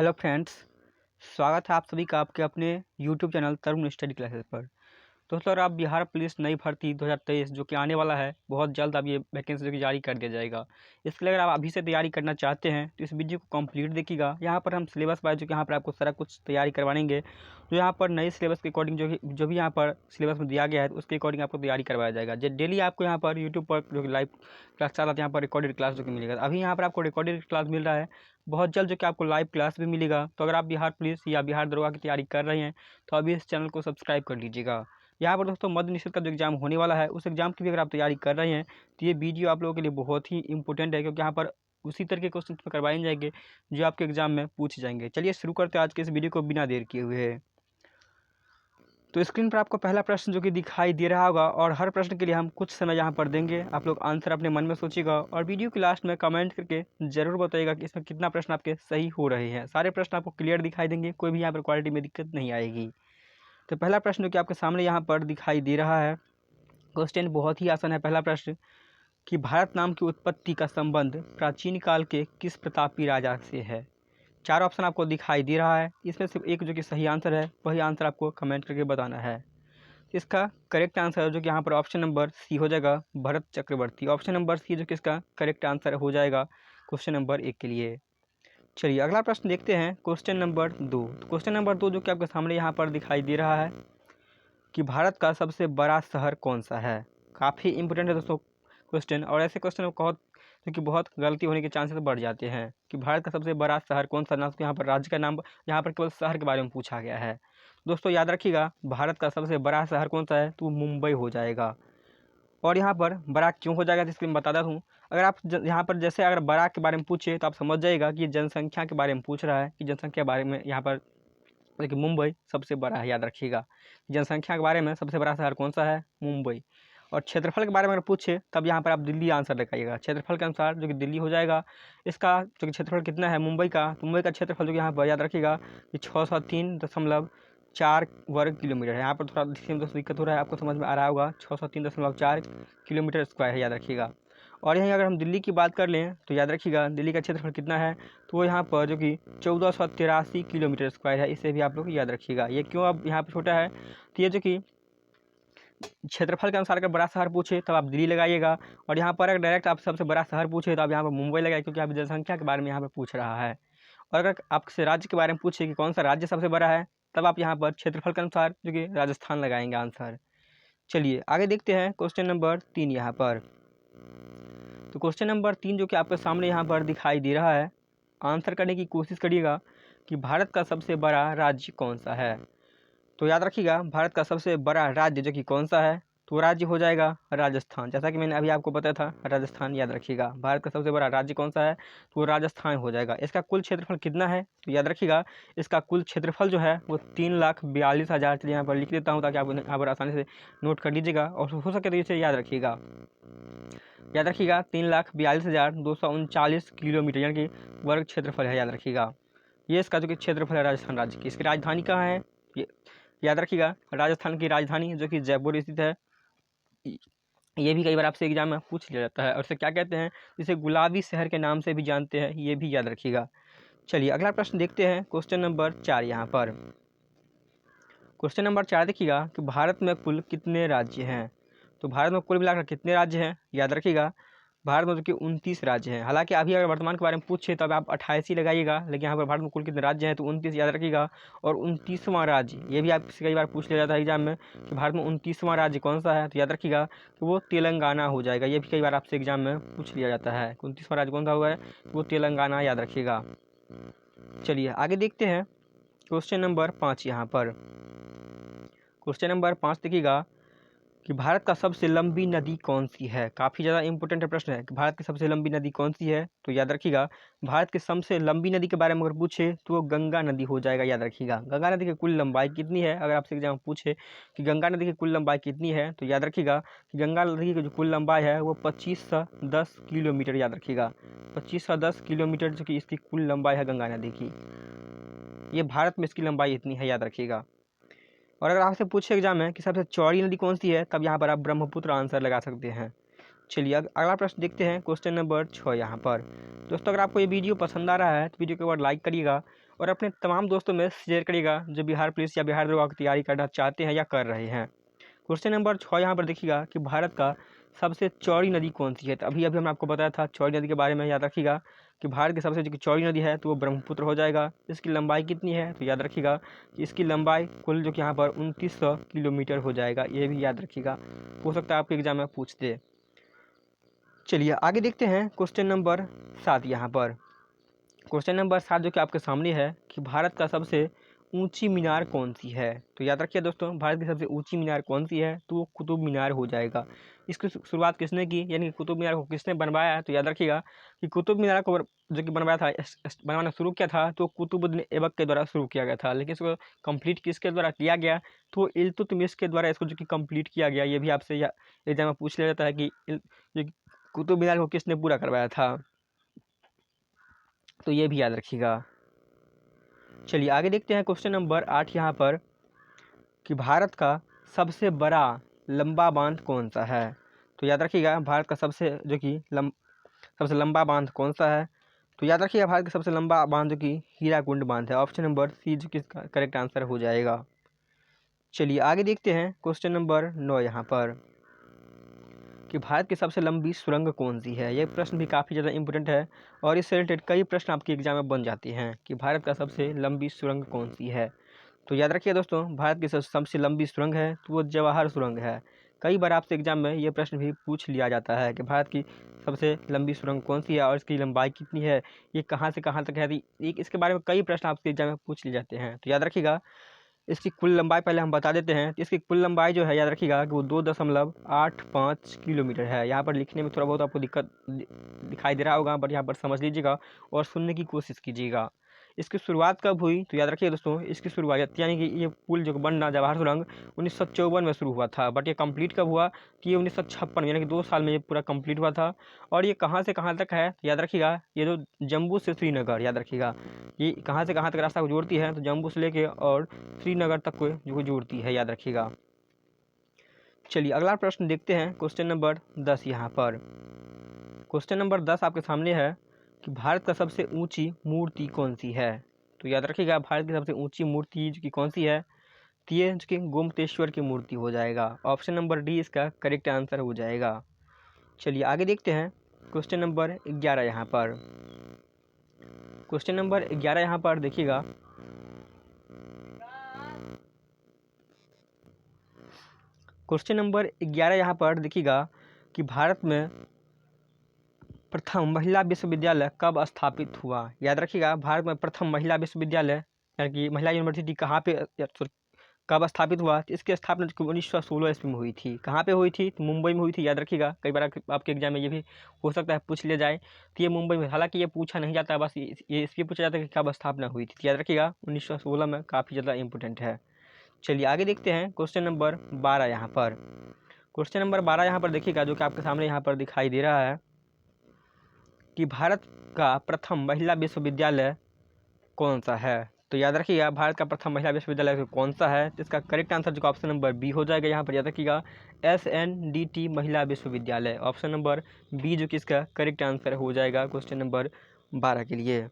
Hello friends, स्वागत है आप सभी का आपके अपने यूट्यूब चैनल तरुण स्टडी क्लासेस पर। दोस्तों, अगर आप बिहार पुलिस नई भर्ती 2023 जो कि आने वाला है, बहुत जल्द अब ये वैकेंसी जो कि जारी कर दिया जाएगा। इसके लिए अगर आप अभी से तैयारी करना चाहते हैं तो इस वीडियो को कंप्लीट देखिएगा। यहाँ पर हम सिलेबस वाइज जो कि यहाँ पर आपको सारा कुछ तैयारी करवाएंगे। तो यहाँ पर नए सिलेबस के अकॉर्डिंग जो भी यहाँ पर सिलेबस में दिया गया है उसके अकॉर्डिंग आपको तैयारी करवाया जाएगा। जो डेली आपको यहाँ पर यूट्यूब पर जो कि लाइव क्लास चल रहा है, यहाँ पर रिकॉर्डेड क्लास जो कि मिलेगा। अभी यहाँ पर आपको रिकॉर्डेड क्लास मिल रहा है, बहुत जल्द जो कि आपको लाइव क्लास भी मिलेगा। तो अगर आप बिहार पुलिस या बिहार दरोगा की तैयारी कर रहे हैं तो अभी इस चैनल को सब्सक्राइब कर लीजिएगा। यहाँ पर दोस्तों मध्य निषेध का जो एग्जाम होने वाला है उस एग्जाम की भी अगर आप तैयारी कर रहे हैं तो ये वीडियो आप लोगों के लिए बहुत ही इंपॉर्टेंट है, क्योंकि यहाँ पर उसी तरह के क्वेश्चन करवाए जाएंगे जो आपके एग्जाम में पूछे जाएंगे। चलिए शुरू करते हैं आज के इस वीडियो को बिना देर किए हुए। तो स्क्रीन पर आपको पहला प्रश्न जो कि दिखाई दे रहा होगा, और हर प्रश्न के लिए हम कुछ समय यहाँ पर देंगे। आप लोग आंसर अपने मन में सोचिएगा और वीडियो के लास्ट में कमेंट करके ज़रूर बताइएगा कि इसमें कितना प्रश्न आपके सही हो रहे हैं। सारे प्रश्न आपको क्लियर दिखाई देंगे, कोई भी यहाँ पर क्वालिटी में दिक्कत नहीं आएगी। तो पहला प्रश्न जो कि आपके सामने यहाँ पर दिखाई दे रहा है, क्वेश्चन बहुत ही आसान है। पहला प्रश्न कि भारत नाम की उत्पत्ति का संबंध प्राचीन काल के किस प्रतापी राजा से है। चार ऑप्शन आपको दिखाई दे रहा है, इसमें सिर्फ एक जो कि सही आंसर है वही आंसर आपको कमेंट करके बताना है। इसका करेक्ट आंसर जो कि यहाँ पर ऑप्शन नंबर सी हो जाएगा, भरत चक्रवर्ती। ऑप्शन नंबर सी जो कि इसका करेक्ट आंसर हो जाएगा क्वेश्चन नंबर 1 के लिए। चलिए अगला प्रश्न देखते हैं, क्वेश्चन नंबर 2। क्वेश्चन नंबर 2 जो कि आपके सामने यहाँ पर दिखाई दे रहा है कि भारत का सबसे बड़ा शहर कौन सा है। काफ़ी इंपॉर्टेंट है दोस्तों क्वेश्चन, और ऐसे क्वेश्चन में बहुत गलती होने के चांसेस बढ़ जाते हैं कि भारत का सबसे बड़ा शहर कौन सा, ना उसको यहाँ पर राज्य का नाम, यहाँ पर केवल शहर के बारे में पूछा गया है। दोस्तों याद रखिएगा, भारत का सबसे बड़ा शहर कौन सा है तो वो मुंबई हो जाएगा। और यहाँ पर बड़ा क्यों हो जाएगा तो इसके लिए मैं बताता हूँ। अगर आप यहाँ पर जैसे अगर बड़ा के बारे में पूछे तो आप समझ जाइएगा कि जनसंख्या के बारे में पूछ रहा है, कि जनसंख्या के बारे में यहाँ पर देखिए मुंबई सबसे बड़ा है। याद रखिएगा, जनसंख्या के बारे में सबसे बड़ा शहर कौन सा है, मुंबई। और क्षेत्रफल के बारे में अगर पूछे तब यहाँ पर आप दिल्ली आंसर लगाइएगा। क्षेत्रफल के अनुसार जो कि दिल्ली हो जाएगा। इसका जो कि क्षेत्रफल कितना है मुंबई का, तो मुंबई का क्षेत्रफल जो कि यहाँ पर याद रखिएगा कि 603.4 वर्ग किलोमीटर है। यहाँ पर थोड़ा दोस्तों दिक्कत हो रहा है, आपको समझ में आ रहा होगा। 603.4 किलोमीटर स्क्वायर है, याद रखिएगा। और यहीं अगर हम दिल्ली की बात कर लें तो याद रखिएगा दिल्ली का क्षेत्रफल कितना है, तो वो यहाँ पर जो कि 1483 किलोमीटर स्क्वायर है। इसे भी आप लोग याद रखिएगा। ये क्यों अब यहाँ पर छोटा है, तो ये जो कि क्षेत्रफल के अनुसार अगर बड़ा शहर पूछे तब आप दिल्ली लगाइएगा, और यहाँ पर अगर डायरेक्ट आप सबसे बड़ा शहर पूछे तो आप यहाँ पर मुंबई लगाइए, क्योंकि आप जनसंख्या के बारे में यहाँ पर पूछ रहा है। और अगर आपसे राज्य के बारे में पूछे कि कौन सा राज्य सबसे बड़ा है, तब आप यहाँ पर क्षेत्रफल के अनुसार जो कि राजस्थान लगाएंगे आंसर। चलिए आगे देखते हैं क्वेश्चन नंबर 3 यहाँ पर। तो क्वेश्चन नंबर 3 जो कि आपके सामने यहाँ पर दिखाई दे रहा है, आंसर करने की कोशिश करिएगा कि भारत का सबसे बड़ा राज्य कौन सा है। तो याद रखिएगा भारत का सबसे बड़ा राज्य जो कि कौन सा है, तो राज्य हो जाएगा राजस्थान। जैसा कि मैंने अभी आपको बताया था, राजस्थान। याद रखिएगा भारत का सबसे बड़ा राज्य कौन सा है, तो वो राजस्थान हो जाएगा। इसका कुल क्षेत्रफल कितना है, तो याद रखिएगा इसका कुल क्षेत्रफल जो है वो 3,42,000। चलिए यहाँ पर लिख देता हूँ ताकि आप यहाँ पर आसानी से नोट कर लीजिएगा, और हो सके तो इसे याद रखिएगा। याद रखिएगा 3,42,239 किलोमीटर यानी कि वर्ग क्षेत्रफल है। याद रखिएगा ये इसका जो कि क्षेत्रफल है राजस्थान राज्य की। इसकी राजधानी कहाँ है, याद रखिएगा राजस्थान की राजधानी जो कि जयपुर स्थित है। ये भी कई बार आपसे एग्जाम में पूछ लिया जाता है, और इसे क्या कहते हैं, इसे गुलाबी शहर के नाम से भी जानते हैं, ये भी याद रखिएगा। चलिए अगला प्रश्न देखते हैं, क्वेश्चन नंबर 4 यहाँ पर। क्वेश्चन नंबर 4 देखिएगा कि भारत में कुल कितने राज्य हैं। तो भारत में कुल मिलाकर कितने राज्य हैं, याद रखिएगा भारत में जो कि 29 राज्य हैं। हालांकि अभी अगर वर्तमान के बारे में पूछे तो अब आप 28 ही लगाइएगा, लेकिन यहाँ पर भारत में कुल कितने राज्य हैं तो 29 याद रखिएगा। और 29वां राज्य, ये भी आपसे कई बार पूछ लिया जाता है एग्जाम में कि भारत में 29वां राज्य कौन सा है, तो याद रखिएगा कि वो तेलंगाना हो जाएगा। ये भी कई बार आपसे एग्जाम में पूछ लिया जाता है, 29वां राज्य कौन सा हुआ है, वो तेलंगाना, याद रखिएगा। चलिए आगे देखते हैं क्वेश्चन नंबर 5 यहाँ पर। क्वेश्चन नंबर 5 देखिएगा कि भारत का सबसे लंबी नदी कौन सी है। काफ़ी ज़्यादा इंपॉर्टेंट प्रश्न है कि भारत की सबसे लंबी नदी कौन सी है। तो याद रखिएगा भारत की सबसे लंबी नदी के बारे में अगर पूछे तो वो गंगा नदी हो जाएगा। याद रखिएगा गंगा नदी की कुल लंबाई कितनी है, अगर आपसे एग्जाम पूछे कि गंगा नदी की कुल लंबाई कितनी है, तो याद रखिएगा कि गंगा नदी की जो कुल लंबाई है वो 2510 किलोमीटर। याद रखिएगा 2510 किलोमीटर जो कि इसकी कुल लंबाई है गंगा नदी की। ये भारत में इसकी लंबाई इतनी है, याद रखिएगा। और अगर आपसे पूछे एग्जाम में कि सबसे चौड़ी नदी कौन सी है, तब यहाँ पर आप ब्रह्मपुत्र आंसर लगा सकते हैं। चलिए अगला प्रश्न देखते हैं, क्वेश्चन नंबर 6 यहाँ पर। दोस्तों अगर आपको ये वीडियो पसंद आ रहा है तो वीडियो को एक बार लाइक करिएगा और अपने तमाम दोस्तों में शेयर करिएगा जो बिहार पुलिस या बिहार दरोगा की तैयारी करना चाहते हैं या कर रहे हैं। क्वेश्चन नंबर 6 यहाँ पर देखिएगा कि भारत का सबसे चौड़ी नदी कौन सी है। तो अभी हमने आपको बताया था चौड़ी नदी के बारे में। याद रखिएगा कि भारत की सबसे जो चौड़ी नदी है तो वो ब्रह्मपुत्र हो जाएगा। इसकी लंबाई कितनी है तो याद रखिएगा कि इसकी लंबाई कुल जो कि यहाँ पर 2900 किलोमीटर हो जाएगा। ये भी याद रखिएगा, हो सकता है आपके एग्जाम में पूछ दे। चलिए आगे देखते हैं क्वेश्चन नंबर 7 यहाँ पर। क्वेश्चन नंबर 7 जो कि आपके सामने है कि भारत का सबसे ऊंची मीनार कौन सी है। तो याद रखिए दोस्तों, भारत की सबसे ऊंची मीनार कौन सी है तो वो कुतुब मीनार हो जाएगा। इसकी शुरुआत किसने की, यानी कि कुतुब मीनार को किसने बनवाया है। तो याद रखिएगा कि कुतुब मीनार को जो कि बनवाया था, बनवाना शुरू किया था तो कुतुबुद्दीन ऐबक के द्वारा शुरू किया गया था। लेकिन इसको कंप्लीट किसके द्वारा किया गया तो इल्तुतमिश के द्वारा इसको जो कि कंप्लीट किया गया। ये भी आपसे एग्जाम में पूछ लिया जाता है कि कुतुब मीनार को किसने पूरा करवाया था, तो ये भी याद रखिएगा। चलिए आगे देखते हैं क्वेश्चन नंबर 8 यहाँ पर कि भारत का सबसे बड़ा लंबा बांध कौन सा है। तो याद रखिएगा भारत का सबसे जो कि सबसे लंबा बांध कौन सा है। तो याद रखिएगा भारत का सबसे लंबा बांध जो कि हीराकुंड बांध है। ऑप्शन नंबर सी जो कि करेक्ट आंसर हो जाएगा। चलिए आगे देखते हैं क्वेश्चन नंबर 9 यहाँ पर कि भारत की सबसे लंबी सुरंग कौन सी है। यह प्रश्न भी काफ़ी ज़्यादा इंपॉर्टेंट है और इससे रिलेटेड कई प्रश्न आपके एग्जाम में बन जाते हैं कि भारत का सबसे लंबी सुरंग कौन सी है। तो याद रखिए दोस्तों, भारत की सबसे लंबी सुरंग है तो वो जवाहर सुरंग है। कई बार आपसे एग्जाम में ये प्रश्न भी पूछ लिया जाता है कि भारत की सबसे लंबी सुरंग कौन सी है और इसकी लंबाई कितनी है, ये कहाँ से कहाँ तक है। इसके बारे में कई प्रश्न आपसे एग्जाम में पूछ लिए जाते हैं। तो याद रखिएगा इसकी कुल लंबाई पहले हम बता देते हैं। इसकी कुल लंबाई जो है याद रखिएगा कि वो 2.85 किलोमीटर है। यहाँ पर लिखने में थोड़ा बहुत आपको दिक्कत दिखाई दे रहा होगा, बट यहाँ पर समझ लीजिएगा और सुनने की कोशिश कीजिएगा। इसकी शुरुआत कब हुई तो याद रखिए दोस्तों, इसकी शुरुआत यानी कि ये पुल जो बनना जवाहर सुरंग 1954 में शुरू हुआ था, बट ये कंप्लीट कब हुआ कि ये 1956 यानी कि 2 साल में ये पूरा कंप्लीट हुआ था। और ये कहाँ से कहाँ तक है याद रखिएगा, ये जो जम्मू से श्रीनगर, याद रखिएगा ये कहाँ से कहाँ तक रास्ता को जोड़ती है तो जम्मू से लेके और श्रीनगर तक को जो जोड़ती है, याद रखिएगा। चलिए अगला प्रश्न देखते हैं क्वेश्चन नंबर 10 यहाँ पर। क्वेश्चन नंबर 10 आपके सामने है कि भारत का सबसे ऊंची मूर्ति कौन सी है। तो याद रखिएगा भारत की सबसे ऊंची मूर्ति जो कि कौन सी है तो ये जो कि गोमतेश्वर की मूर्ति हो जाएगा। ऑप्शन नंबर डी इसका करेक्ट आंसर हो जाएगा। चलिए आगे देखते हैं क्वेश्चन नंबर 11 यहाँ पर। क्वेश्चन नंबर 11 यहाँ पर देखिएगा क्वेश्चन नंबर 11 यहाँ पर देखिएगा कि भारत में प्रथम महिला विश्वविद्यालय कब स्थापित हुआ। याद रखिएगा भारत में प्रथम महिला विश्वविद्यालय यानी कि महिला यूनिवर्सिटी कहाँ पे कब स्थापित हुआ। इसकी स्थापना 1916 ईस्वी में हुई थी। कहाँ पे हुई थी तो मुंबई में हुई थी। याद रखिएगा कई बार आपके एग्जाम में ये भी हो सकता है पूछ लिया जाए तो ये मुंबई में, हालांकि ये पूछा नहीं जाता, बस ये इसलिए पूछा जाता है कि कब स्थापना हुई थी। याद रखिएगा 1916 में, काफ़ी ज़्यादा इंपॉर्टेंट है। चलिए आगे देखते हैं क्वेश्चन नंबर 12 यहाँ पर। क्वेश्चन नंबर 12 यहाँ पर देखिएगा जो कि आपके सामने यहाँ पर दिखाई दे रहा है कि भारत का प्रथम महिला विश्वविद्यालय कौन सा है। तो याद रखिएगा भारत का प्रथम महिला विश्वविद्यालय कौन सा है तो इसका करेक्ट आंसर जो ऑप्शन नंबर बी हो जाएगा। यहाँ पर याद रखिएगा SNDT महिला विश्वविद्यालय, ऑप्शन नंबर बी जो कि इसका करेक्ट आंसर हो जाएगा क्वेश्चन नंबर 12 के लिए।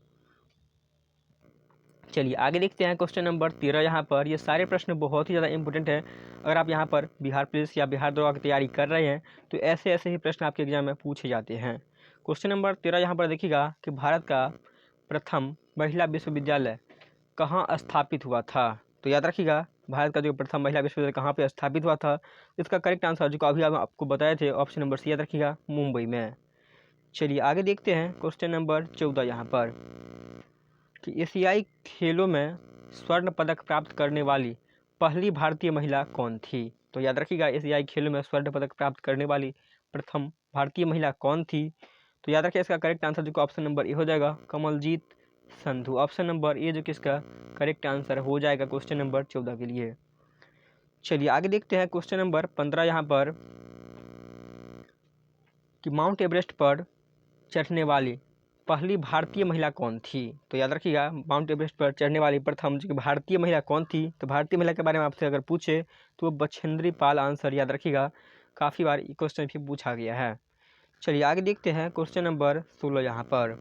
चलिए आगे देखते हैं क्वेश्चन नंबर 13 यहाँ पर। ये सारे प्रश्न बहुत ही ज़्यादा इंपॉर्टेंट है। अगर आप यहाँ पर बिहार पुलिस या बिहार दरोगा की तैयारी कर रहे हैं तो ऐसे ऐसे ही प्रश्न आपके एग्जाम में पूछे जाते हैं। क्वेश्चन नंबर 13 यहाँ पर देखिएगा कि भारत का प्रथम महिला विश्वविद्यालय कहाँ स्थापित हुआ था। तो याद रखिएगा भारत का जो प्रथम महिला विश्वविद्यालय कहाँ पे स्थापित हुआ था, इसका करेक्ट आंसर जो अभी आपको बताए थे ऑप्शन नंबर सी, याद रखिएगा मुंबई में। चलिए आगे देखते हैं क्वेश्चन नंबर 14 यहाँ पर कि एशियाई खेलों में स्वर्ण पदक प्राप्त करने वाली पहली भारतीय महिला कौन थी। तो याद रखिएगा एशियाई खेलों में स्वर्ण पदक प्राप्त करने वाली प्रथम भारतीय महिला कौन थी। तो याद रखिए इसका करेक्ट आंसर जो ऑप्शन नंबर ए हो जाएगा Kamaljeet Sandhu. Option number A जो कि इसका करेक्ट आंसर हो जाएगा क्वेश्चन नंबर 14 के लिए। चलिए आगे देखते हैं क्वेश्चन नंबर 15 यहाँ पर कि माउंट एवरेस्ट पर चढ़ने वाली पहली भारतीय महिला कौन थी। तो याद रखिएगा माउंट एवरेस्ट पर चढ़ने वाली प्रथम जो कि भारतीय महिला कौन थी। तो भारतीय महिला के बारे में आपसे अगर पूछे तो बछेंद्री पाल आंसर, याद रखिएगा काफ़ी बार क्वेश्चन भी पूछा गया है। चलिए आगे देखते हैं क्वेश्चन नंबर 16 यहाँ पर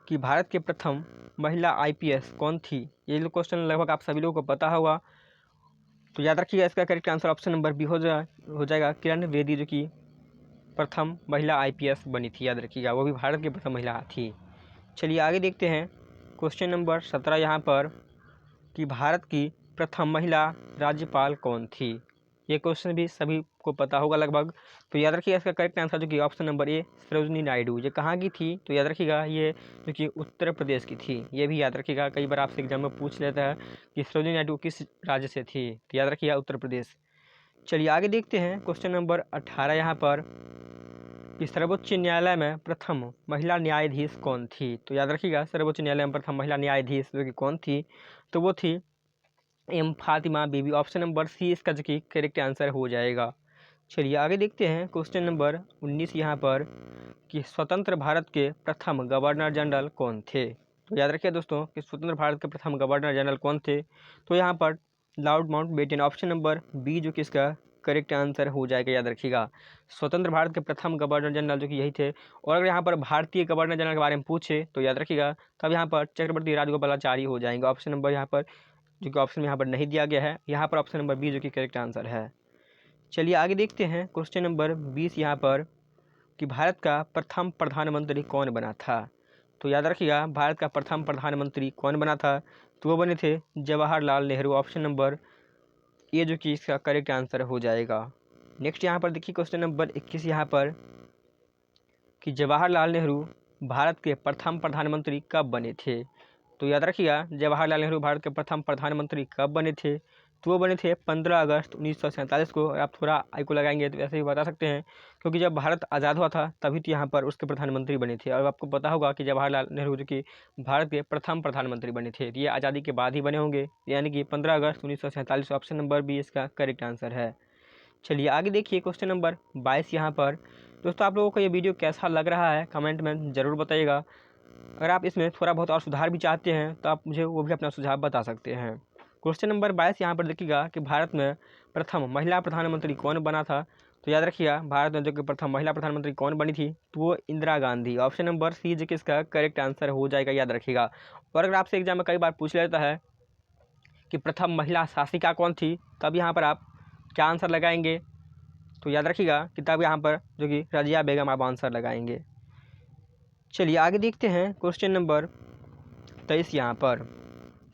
कि भारत के प्रथम महिला आईपीएस कौन थी। ये जो क्वेश्चन लगभग आप सभी लोगों को पता होगा, तो याद रखिएगा इसका correct answer option number B हो जाएगा किरण बेदी, जो कि प्रथम महिला आईपीएस बनी थी। याद रखिएगा वो भी भारत की प्रथम महिला थी। चलिए आगे देखते हैं क्वेश्चन नंबर 17 यहाँ पर कि भारत की प्रथम महिला राज्यपाल कौन थी। ये क्वेश्चन भी सभी को पता होगा लगभग, तो याद रखिएगा इसका करेक्ट आंसर जो कि ऑप्शन नंबर ए सरोजिनी नायडू। ये कहाँ की थी, तो याद रखिएगा ये जो कि उत्तर प्रदेश की थी। ये भी याद रखिएगा, कई बार आपसे एग्जाम में पूछ लेता है कि सरोजिनी नायडू किस राज्य से थी, तो याद रखिएगा उत्तर प्रदेश। चलिए आगे देखते हैं क्वेश्चन नंबर 18 यहाँ पर कि सर्वोच्च न्यायालय में प्रथम महिला न्यायाधीश कौन थी। तो याद रखिएगा सर्वोच्च न्यायालय में प्रथम महिला न्यायाधीश जो कि कौन थी, तो वो थी एम फातिमा बीबी। ऑप्शन नंबर सी इसका जो कि करेक्ट आंसर हो जाएगा। चलिए आगे देखते हैं क्वेश्चन नंबर 19 यहाँ पर कि स्वतंत्र भारत के प्रथम गवर्नर जनरल कौन थे। तो याद रखिए दोस्तों कि स्वतंत्र भारत के प्रथम गवर्नर जनरल कौन थे, तो यहाँ पर lord Mountbatten. Option number B जो कि इसका करेक्ट आंसर हो जाएगा। याद रखिएगा स्वतंत्र भारत के प्रथम गवर्नर जनरल जो कि यही थे। और अगर यहाँ पर भारतीय गवर्नर जनरल के बारे में पूछे तो याद रखिएगा तब यहाँ पर चक्रवर्ती राजगोपालाचारी हो जाएंगे। ऑप्शन नंबर यहाँ पर जो कि ऑप्शन में यहाँ पर नहीं दिया गया है, यहाँ पर ऑप्शन नंबर बी जो कि करेक्ट आंसर है। चलिए आगे देखते हैं क्वेश्चन नंबर 20 यहाँ पर कि भारत का प्रथम प्रधानमंत्री कौन बना था। तो याद रखिएगा भारत का प्रथम प्रधानमंत्री कौन बना था, तो वो बने थे Jawaharlal Nehru. Option number A जो कि इसका करेक्ट आंसर हो जाएगा। नेक्स्ट यहाँ पर देखिए क्वेश्चन नंबर 21 यहाँ पर कि जवाहरलाल नेहरू भारत के प्रथम प्रधानमंत्री कब बने थे। तो याद रखिएगा जवाहरलाल नेहरू भारत के प्रथम प्रधानमंत्री कब बने थे, तो वो बने थे 15 अगस्त 1947 को। और आप थोड़ा आई को लगाएंगे तो ऐसे ही बता सकते हैं, क्योंकि जब भारत आज़ाद हुआ था तभी तो यहाँ पर उसके प्रधानमंत्री बने थे। और आपको पता होगा कि जवाहरलाल नेहरू जो कि भारत के प्रथम प्रधानमंत्री बने थे, ये आज़ादी के बाद ही बने होंगे, यानी कि 15 अगस्त 1947। ऑप्शन नंबर बी इसका करेक्ट आंसर है। चलिए आगे देखिए क्वेश्चन नंबर 22 यहाँ पर। दोस्तों आप लोगों को ये वीडियो कैसा लग रहा है कमेंट में ज़रूर बताइएगा। अगर आप इसमें थोड़ा बहुत और सुधार भी चाहते हैं तो आप मुझे वो भी अपना सुझाव बता सकते हैं। क्वेश्चन नंबर 22 यहाँ पर देखिएगा कि भारत में प्रथम महिला प्रधानमंत्री कौन बना था। तो याद रखिएगा भारत में जो कि प्रथम महिला प्रधानमंत्री कौन बनी थी, तो वो Indira Gandhi. Option number C जो कि इसका करेक्ट आंसर हो जाएगा। याद रखिएगा। और अगर आपसे एग्जाम में कई बार पूछ लेता है कि प्रथम महिला शासिका कौन थी, तब यहाँ पर आप क्या आंसर लगाएंगे, तो याद रखिएगा कि तब यहाँ पर जो कि रजिया बेगम आप आंसर लगाएंगे। चलिए आगे देखते हैं क्वेश्चन नंबर 23 यहाँ पर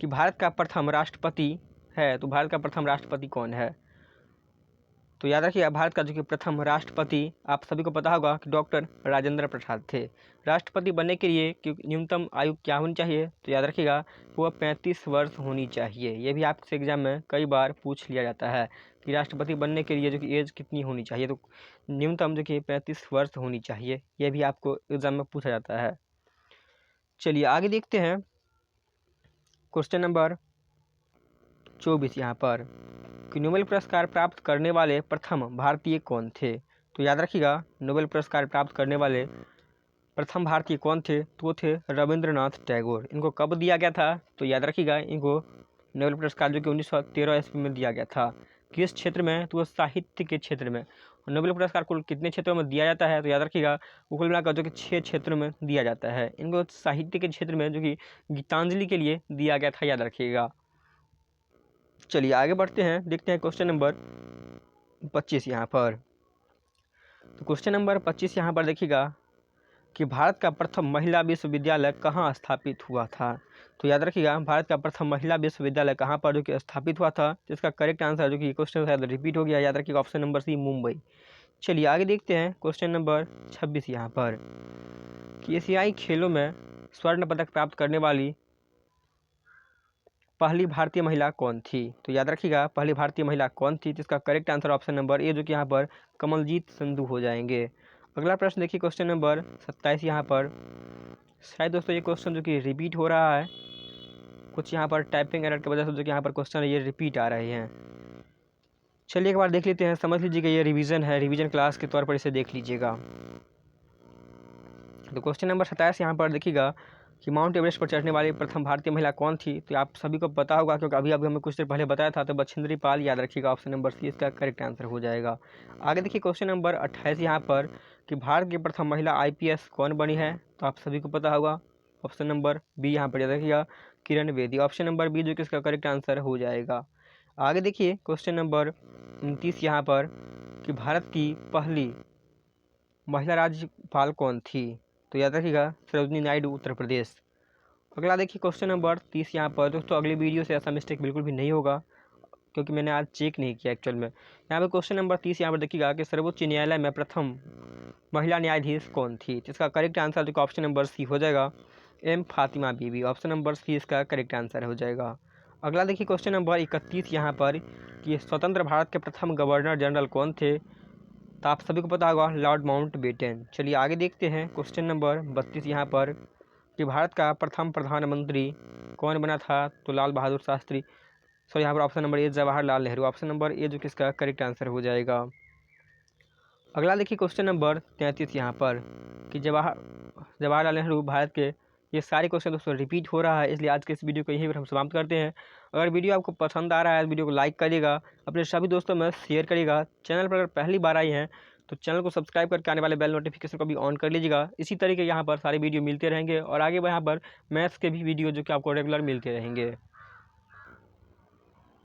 कि भारत का प्रथम राष्ट्रपति है, तो भारत का प्रथम राष्ट्रपति कौन है। तो याद रखिएगा भारत का जो कि प्रथम राष्ट्रपति आप सभी को पता होगा कि डॉक्टर राजेंद्र प्रसाद थे। राष्ट्रपति बनने के लिए न्यूनतम आयु क्या होनी चाहिए, तो याद रखिएगा वो 35 वर्ष होनी चाहिए। ये भी आपसे एग्जाम में कई बार पूछ लिया जाता है कि राष्ट्रपति बनने के लिए जो कि एज कितनी होनी चाहिए, तो न्यूनतम जो कि 35 वर्ष होनी चाहिए। ये भी आपको एग्जाम में पूछा जाता है। चलिए आगे देखते हैं क्वेश्चन नंबर 24 यहाँ पर कि नोबेल पुरस्कार प्राप्त करने वाले प्रथम भारतीय कौन थे। तो याद रखिएगा नोबेल पुरस्कार प्राप्त करने वाले प्रथम भारतीय कौन थे, तो वो थे रविंद्रनाथ टैगोर। इनको कब दिया गया था, तो याद रखिएगा इनको नोबेल पुरस्कार जो कि 1913 ईस्वी में दिया गया था। किस क्षेत्र में, तो वो साहित्य के क्षेत्र में। नोबेल पुरस्कार कुल कितने क्षेत्रों में दिया जाता है, तो याद रखिएगा वो कुल मिलाकर जो कि 6 क्षेत्रों में दिया जाता है। इनको साहित्य के क्षेत्र में जो कि गीतांजलि के लिए दिया गया था। याद रखिएगा। चलिए आगे बढ़ते हैं, देखते हैं क्वेश्चन नंबर 25 यहाँ पर। तो क्वेश्चन नंबर 25 यहाँ पर देखिएगा कि भारत का प्रथम महिला विश्वविद्यालय कहाँ स्थापित हुआ था। तो याद रखिएगा भारत का प्रथम महिला विश्वविद्यालय कहाँ पर जो कि स्थापित हुआ था, जिसका करेक्ट आंसर जो कि क्वेश्चन शायद रिपीट हो गया, याद रखिएगा ऑप्शन नंबर सी मुंबई। चलिए आगे देखते हैं क्वेश्चन नंबर 26 यहाँ पर कि एशियाई खेलों में स्वर्ण पदक प्राप्त करने वाली पहली भारतीय महिला कौन थी। तो याद रखिएगा पहली भारतीय महिला कौन थी, जिसका correct answer option number A जो कि यहाँ पर कमलजीत संधू हो जाएंगे। अगला प्रश्न देखिए क्वेश्चन नंबर 27 यहाँ पर। शायद दोस्तों ये क्वेश्चन जो कि रिपीट हो रहा है, कुछ यहाँ पर टाइपिंग एरर की वजह से जो कि यहाँ पर क्वेश्चन ये रिपीट आ रहे हैं। चलिए एक बार देख लेते हैं, समझ लीजिएगा ये रिवीजन है, रिवीजन क्लास के तौर पर इसे देख लीजिएगा। तो क्वेश्चन नंबर 27 यहाँ पर देखिएगा कि माउंट एवरेस्ट पर चढ़ने वाली प्रथम भारतीय महिला कौन थी? तो आप सभी को पता होगा क्योंकि अभी हमें कुछ देर पहले बताया था। तो बछेंद्री पाल, याद रखिएगा, ऑप्शन नंबर सी इसका करेक्ट आंसर हो जाएगा। आगे देखिए क्वेश्चन नंबर 28 यहाँ पर कि भारत की प्रथम महिला IPS कौन बनी है? तो आप सभी को पता होगा, ऑप्शन नंबर बी यहाँ पर याद रखिएगा, Kiran Bedi. Option number B जो कि इसका करेक्ट आंसर हो जाएगा। आगे देखिए क्वेश्चन नंबर 29 यहाँ पर कि भारत की पहली महिला राज्यपाल कौन थी? तो याद रखिएगा, सरोजिनी नायडू, उत्तर प्रदेश। अगला देखिए क्वेश्चन नंबर 30 यहाँ पर। दोस्तों अगली वीडियो से ऐसा मिस्टेक बिल्कुल भी नहीं होगा क्योंकि मैंने आज चेक नहीं किया एक्चुअल में। यहाँ पर क्वेश्चन नंबर 30 यहाँ पर देखिएगा कि सर्वोच्च न्यायालय में प्रथम महिला न्यायाधीश कौन थी? जिसका करेक्ट आंसर देखो ऑप्शन नंबर सी हो जाएगा, M फातिमा बीबी। ऑप्शन नंबर सी इसका करेक्ट आंसर हो जाएगा। अगला देखिए क्वेश्चन नंबर 31 यहाँ पर कि स्वतंत्र भारत के प्रथम गवर्नर जनरल कौन थे? तो आप सभी को पता होगा, लॉर्ड माउंटबेटन। चलिए आगे देखते हैं क्वेश्चन नंबर 32 यहाँ पर कि भारत का प्रथम प्रधानमंत्री कौन बना था? तो लाल बहादुर शास्त्री। सो यहाँ पर option number A Jawaharlal Nehru. Option number A जो किसका करेक्ट आंसर हो जाएगा। अगला देखिए क्वेश्चन नंबर 33 यहाँ पर कि जवाहरलाल नेहरू भारत के, ये सारे क्वेश्चन दोस्तों रिपीट हो रहा है, इसलिए आज के इस वीडियो को यहीं पर हम समाप्त करते हैं। अगर वीडियो आपको पसंद आ रहा है तो वीडियो को लाइक करिएगा, अपने सभी दोस्तों में शेयर करिएगा। चैनल पर अगर पहली बार आई हैं तो चैनल को सब्सक्राइब करके आने वाले बेल नोटिफिकेशन को भी ऑन कर लीजिएगा। इसी तरीके यहाँ पर सारे वीडियो मिलते रहेंगे और आगे यहाँ पर मैथ्स के भी वीडियो जो कि आपको रेगुलर मिलते रहेंगे।